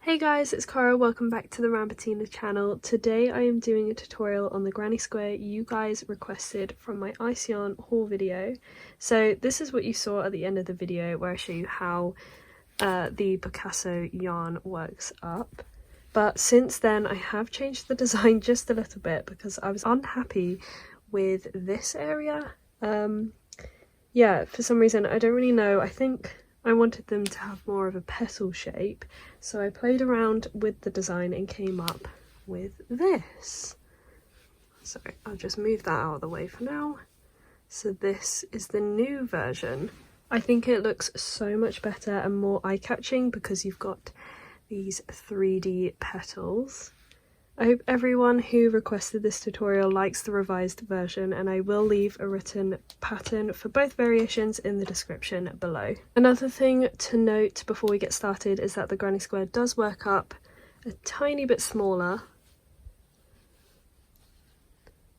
Hey guys, it's Cara. Welcome back to the Rambutina channel. Today I am doing a tutorial on the granny square you guys requested from my ice yarn haul video. So this is what you saw at the end of the video where I show you how the Picasso yarn works up. But since then I have changed the design just a little bit because I was unhappy with this area. Yeah, for some reason, I don't really know. I think I wanted them to have more of a petal shape, so I played around with the design and came up with this. So I'll just move that out of the way for now. So this is the new version. I think it looks so much better and more eye-catching because you've got these 3D petals. I hope everyone who requested this tutorial likes the revised version, and I will leave a written pattern for both variations in the description below. Another thing to note before we get started is that the granny square does work up a tiny bit smaller,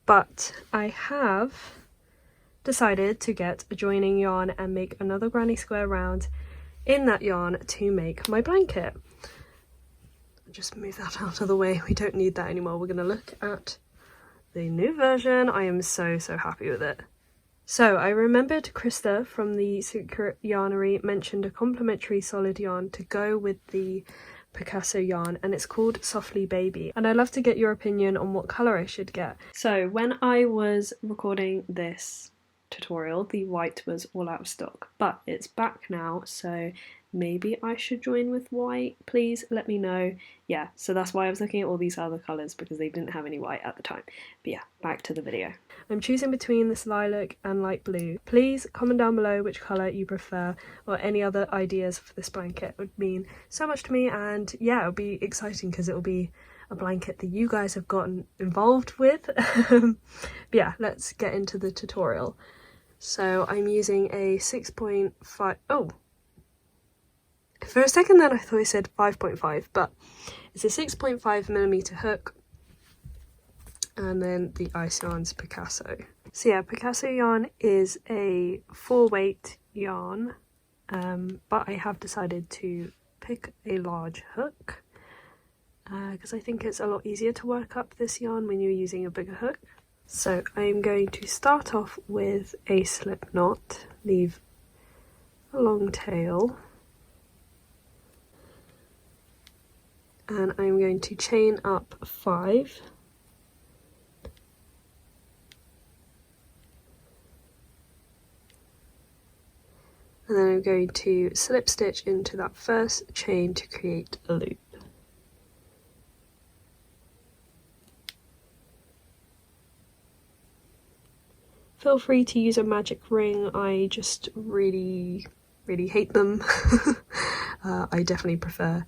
but I have decided to get a joining yarn and make another granny square round in that yarn to make my blanket. Just move that out of the way, we don't need that anymore. We're going to look at the new version. I am so happy with it. So I remembered Krista from the Secret Yarnery mentioned a complimentary solid yarn to go with the Picasso yarn, and it's called Softly Baby, and I'd love to get your opinion on what colour I should get. So when I was recording this tutorial, the white was all out of stock, but it's back now, so maybe I should join with white. Please let me know. Yeah, so that's why I was looking at all these other colours, because they didn't have any white at the time. But yeah, back to the video. I'm choosing between this lilac and light blue. Please comment down below which colour you prefer, or any other ideas for this blanket. It would mean so much to me, and yeah, it'll be exciting because it'll be a blanket that you guys have gotten involved with. But yeah, let's get into the tutorial. So I'm using a 6.5, oh, for a second then I thought I said 5.5, but it's a 6.5mm hook, and then the ice yarn's Picasso. So yeah, Picasso yarn is a 4-weight yarn, but I have decided to pick a large hook because I think it's a lot easier to work up this yarn when you're using a bigger hook. So I'm going to start off with a slip knot, leave a long tail, and I'm going to chain up 5, and then I'm going to slip stitch into that first chain to create a loop. Feel free to use a magic ring, I just really hate them. I definitely prefer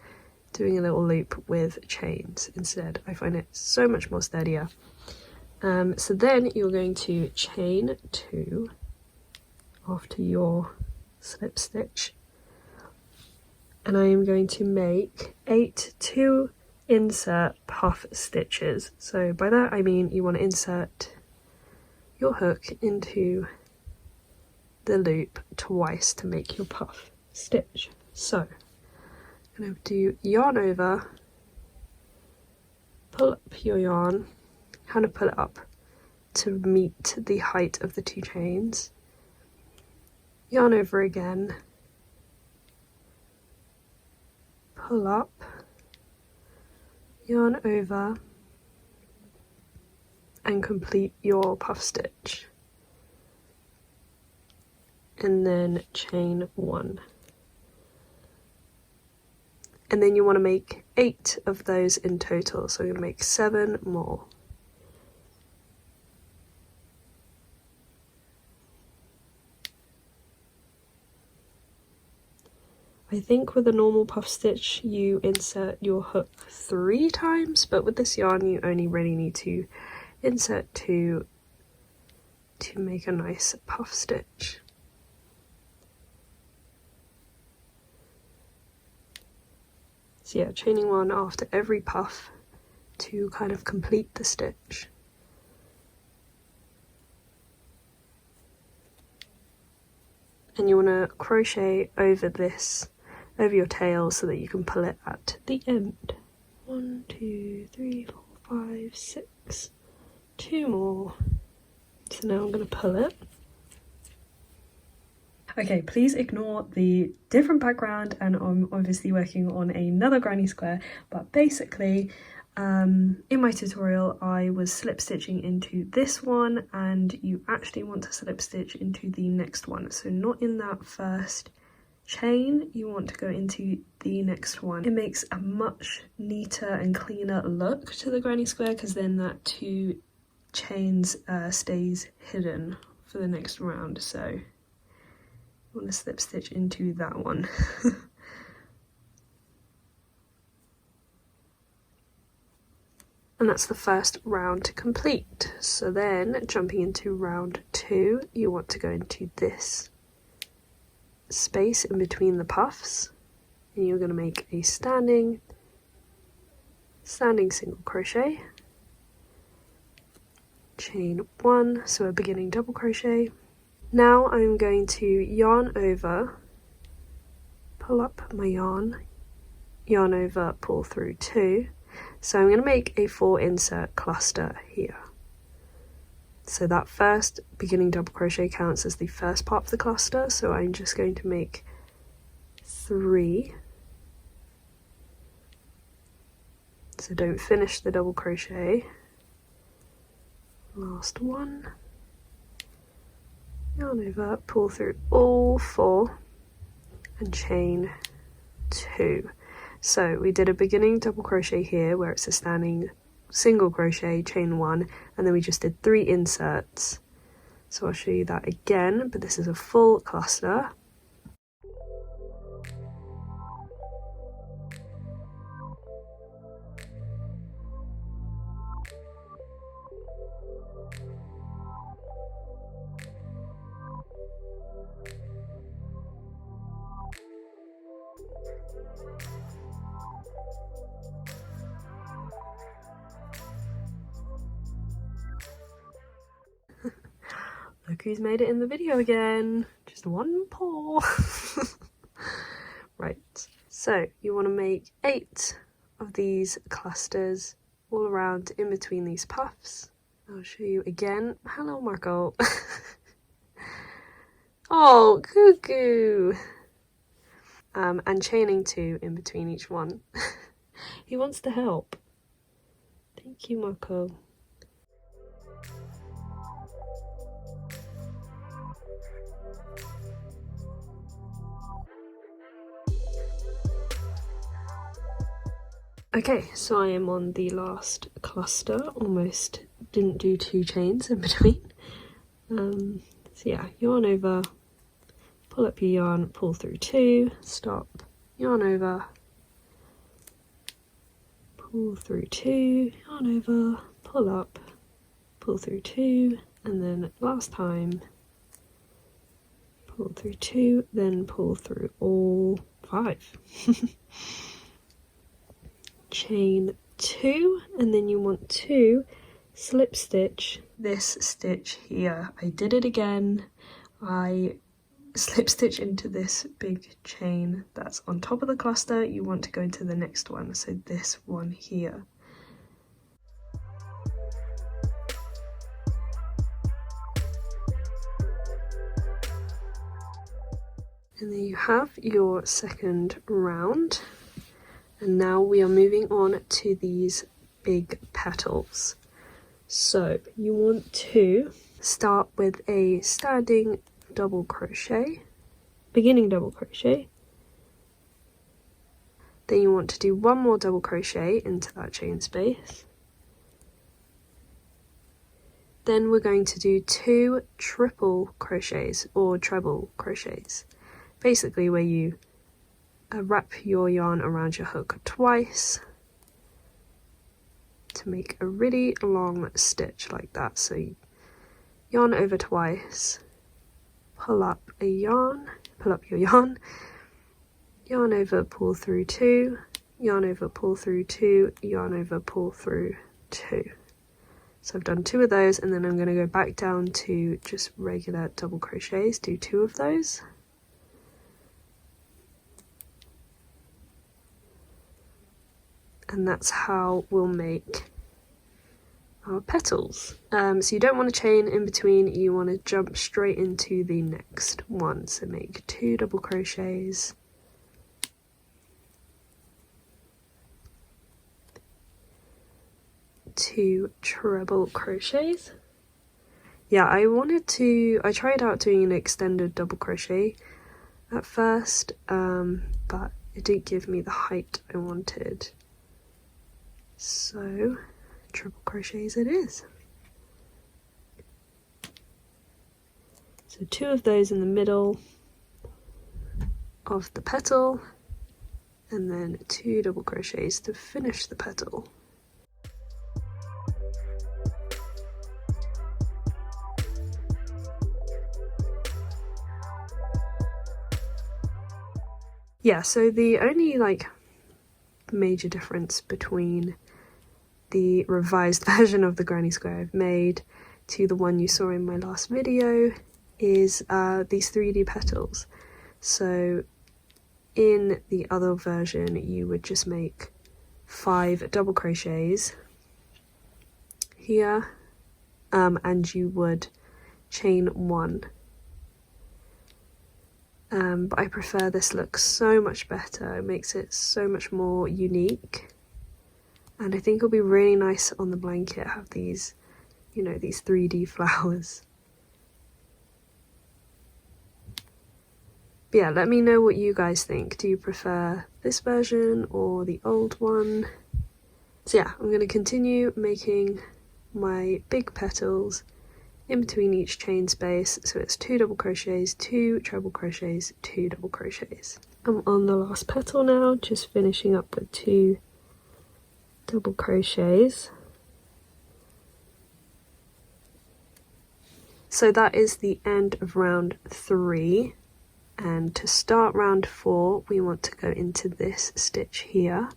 doing a little loop with chains instead. I find it so much more steadier. So then you're going to chain 2 after your slip stitch, and I am going to make 8 2 insert puff stitches. So by that I mean you want to insert your hook into the loop twice to make your puff stitch. So I'm going to do yarn over, pull up your yarn, kind of pull it up to meet the height of the 2 chains, yarn over again, pull up, yarn over, and complete your puff stitch, and then chain 1. And then you want to make 8 of those in total, so you'll make 7 more. I think with a normal puff stitch you insert your hook 3 times, but with this yarn you only really need to insert 2 to make a nice puff stitch. So yeah, chaining 1 after every puff to kind of complete the stitch. And you want to crochet over this over your tail so that you can pull it at the end. 1, 2, 3, 4, 5, 6. 2 more. So now I'm going to pull it. Okay, please ignore the different background, and I'm obviously working on another granny square, but basically in my tutorial I was slip stitching into this one, and you actually want to slip stitch into the next one, so not in that first chain, you want to go into the next one. It makes a much neater and cleaner look to the granny square because then that 2 chains stays hidden for the next round. So you want to slip stitch into that one. And that's the first round complete. So then jumping into round 2, you want to go into this space in between the puffs, and you're going to make a standing single crochet, chain 1, so a beginning double crochet. Now I'm going to yarn over, pull up my yarn over, pull through 2. So I'm going to make a 4 insert cluster here. So that first beginning double crochet counts as the first part of the cluster, so I'm just going to make 3. So don't finish the double crochet. Last one. Yarn over, pull through all 4 and chain 2. So we did a beginning double crochet here where it's a standing single crochet, chain 1, and then we just did 3 inserts. So I'll show you that again, but this is a full cluster. Look who's made it in the video again. Just one paw. Right, so you want to make 8 of these clusters all around in between these puffs. I'll show you again. Hello, Marco. Oh, cuckoo. And chaining 2 in between each one. He wants to help. Thank you, Marco. Okay, so I am on the last cluster, almost didn't do 2 chains in between. So yeah, yarn over, pull up your yarn, pull through 2, stop, yarn over, pull through 2, yarn over, pull up, pull through 2, and then last time, pull through 2, then pull through all 5. Chain 2, and then you want to slip stitch this stitch here. I did it again. I slip stitch into this big chain that's on top of the cluster. You want to go into the next one, so this one here. And there you have your second round. And now we are moving on to these big petals. So you want to start with a standing double crochet, beginning double crochet. Then you want to do 1 more double crochet into that chain space. Then we're going to do 2 triple crochets or treble crochets, basically where you wrap your yarn around your hook twice to make a really long stitch like that. So you yarn over twice, pull up your yarn, yarn over, pull through 2, yarn over, pull through 2, yarn over, pull through 2. So I've done 2 of those, and then I'm going to go back down to just regular double crochets, do 2 of those. and that's how we'll make our petals. So you don't want to chain in between, you want to jump straight into the next one. So make 2 double crochets, two treble crochets. Yeah, I tried out doing an extended double crochet at first, but it didn't give me the height I wanted. So triple crochets it is. So 2 of those in the middle of the petal, and then 2 double crochets to finish the petal. Yeah, so the only major difference between the revised version of the Granny Square I've made to the one you saw in my last video is these 3D petals. So in the other version you would just make 5 double crochets here, and you would chain 1. But I prefer this look so much better. It makes it so much more unique, and I think it'll be really nice on the blanket, have these, you know, these 3D flowers. But yeah, let me know what you guys think. Do you prefer this version or the old one? So yeah, I'm going to continue making my big petals in between each chain space. So it's 2 double crochets, 2 treble crochets, 2 double crochets. I'm on the last petal now, just finishing up with 2 double crochets. So that is the end of round 3, and to start round 4 we want to go into this stitch here,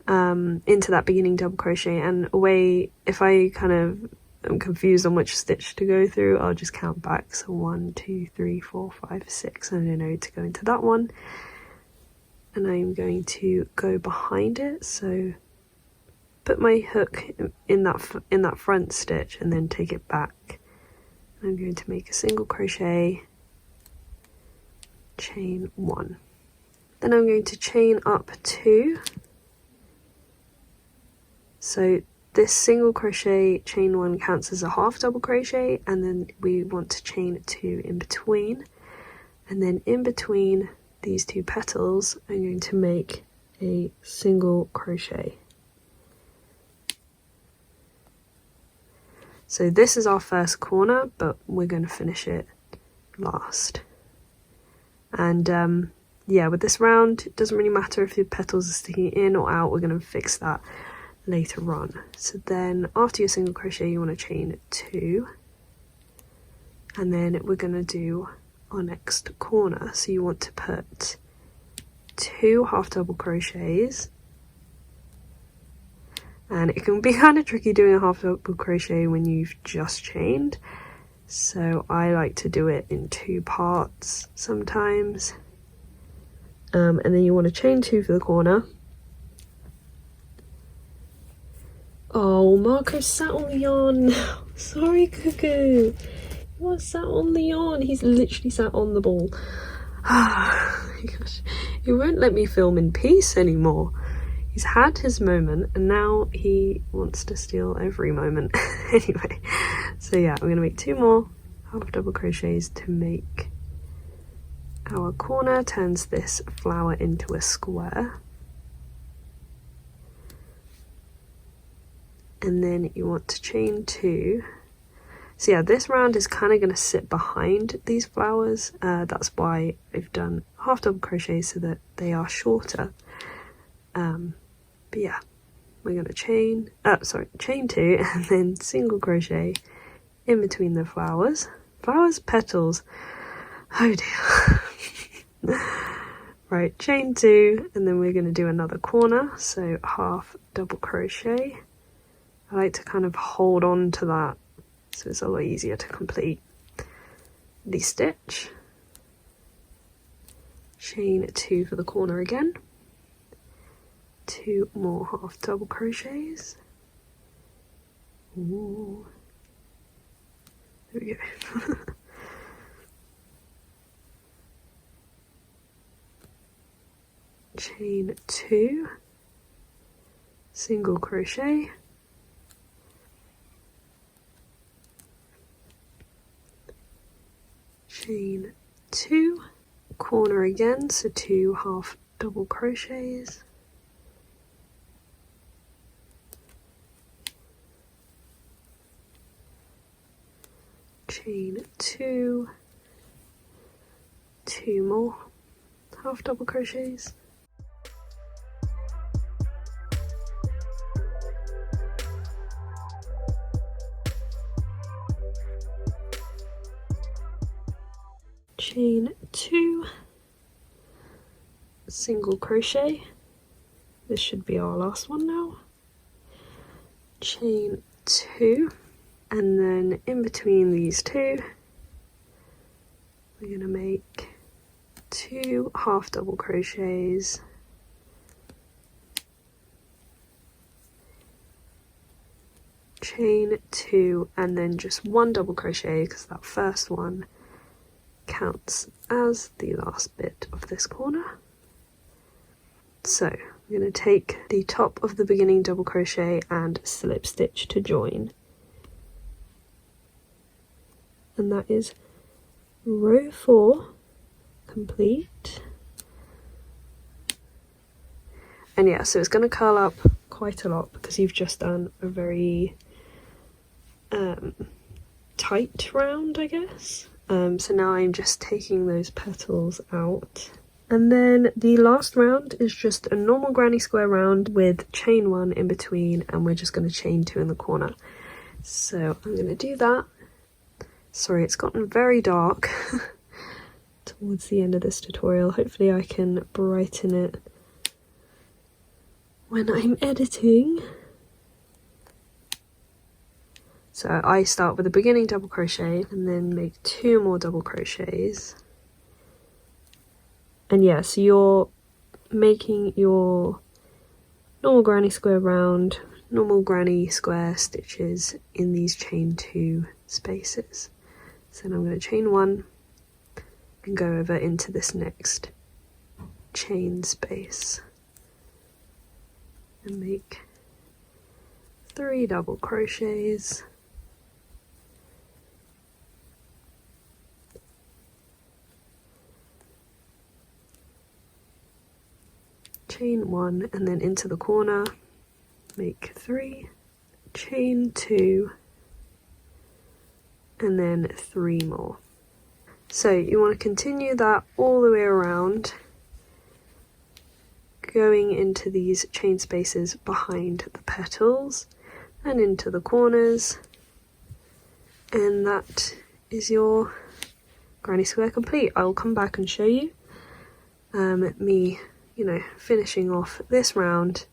into that beginning double crochet, and away, if I kind of am confused on which stitch to go through, I'll just count back. So 1, 2, 3, 4, 5, 6, and I know to go into that one, and I'm going to go behind it. So put my hook in that front stitch and then take it back. I'm going to make a single crochet, chain 1. Then I'm going to chain up 2. So this single crochet, chain 1 counts as a half double crochet, and then we want to chain 2 in between. And then in between these 2 petals, I'm going to make a single crochet. So this is our first corner, but we're going to finish it last. And yeah, with this round, it doesn't really matter if the petals are sticking in or out, we're going to fix that later on. So then after your single crochet you want to chain 2, and then we're going to do our next corner. So you want to put 2 half double crochets, and it can be kind of tricky doing a half double crochet when you've just chained, so I like to do it in 2 parts sometimes. And then you want to chain 2 for the corner. Oh, Marco sat on the yarn. Sorry, Cuckoo. He was sat on the yarn. He's literally sat on the ball. Oh my gosh. He won't let me film in peace anymore. He's had his moment and now he wants to steal every moment. Anyway, so yeah, I'm going to make 2 more half double crochets to make our corner, turns this flower into a square. And then you want to chain 2. So yeah, this round is kind of going to sit behind these flowers. That's why I've done half double crochet so that they are shorter. But yeah, we're going to chain 2 and then single crochet in between the flowers. Flowers, petals. Oh dear. Right, chain 2, and then we're going to do another corner. So half double crochet. I like to kind of hold on to that so it's a lot easier to complete the stitch. Chain 2 for the corner again, 2 more half double crochets. Ooh. There we go. Chain 2, single crochet, chain 2, corner again, so 2 half double crochets, chain 2, 2 more half double crochets, chain 2, single crochet, this should be our last one now, chain 2, and then in between these two we're going to make 2 half double crochets, chain 2, and then just 1 double crochet because that first one counts as the last bit of this corner. So I'm going to take the top of the beginning double crochet and slip stitch to join, and that is row 4 complete. And yeah, so it's going to curl up quite a lot because you've just done a very tight round, I guess. So now I'm just taking those petals out, and then the last round is just a normal granny square round with chain 1 in between, and we're just going to chain 2 in the corner. So I'm going to do that. Sorry, it's gotten very dark towards the end of this tutorial. Hopefully I can brighten it when I'm editing. So I start with a beginning double crochet and then make 2 more double crochets. And yeah, so you're making your normal granny square round, normal granny square stitches in these chain 2 spaces. So now I'm going to chain 1 and go over into this next chain space and make 3 double crochets, chain 1, and then into the corner make 3, chain 2, and then 3 more. So you want to continue that all the way around, going into these chain spaces behind the petals and into the corners, and that is your granny square complete. I will come back and show you me, finishing off this round.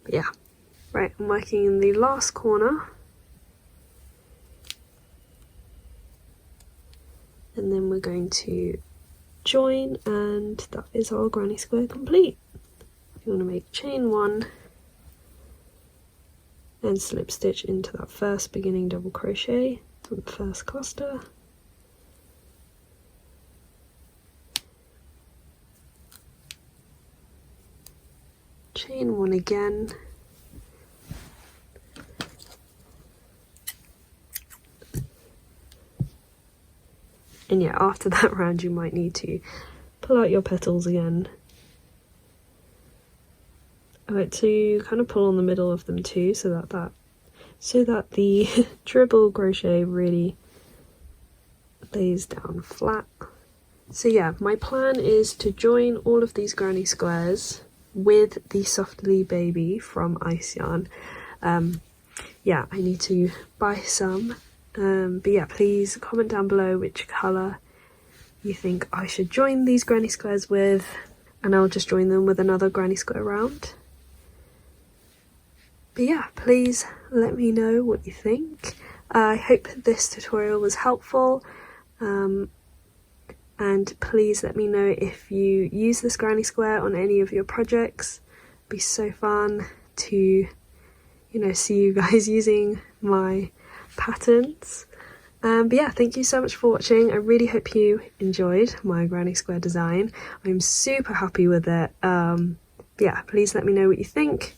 But yeah, right, I'm working in the last corner, and then we're going to join, and that is our granny square complete. You want to make chain 1 and slip stitch into that first beginning double crochet from the first cluster, chain 1 again, and yeah, after that round you might need to pull out your petals again. I like to kind of pull on the middle of them too, so that the triple crochet really lays down flat. So yeah, my plan is to join all of these granny squares with the Softly Baby from Ice Yarn. Yeah, I need to buy some, but yeah, please comment down below which colour you think I should join these granny squares with, and I'll just join them with another granny square round. But yeah, please let me know what you think. I hope this tutorial was helpful, and please let me know if you use this granny square on any of your projects, be so fun to, you know, see you guys using my patterns. But yeah, thank you so much for watching. I really hope you enjoyed my granny square design. I'm super happy with it. Yeah, please let me know what you think.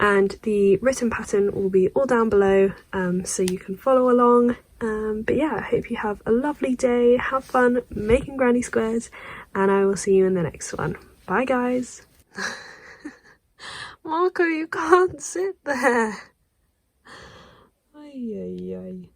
And the written pattern will be all down below, so you can follow along. But yeah, I hope you have a lovely day, have fun making granny squares, and I will see you in the next one. Bye guys! Marco, you can't sit there! Ay, ay, ay.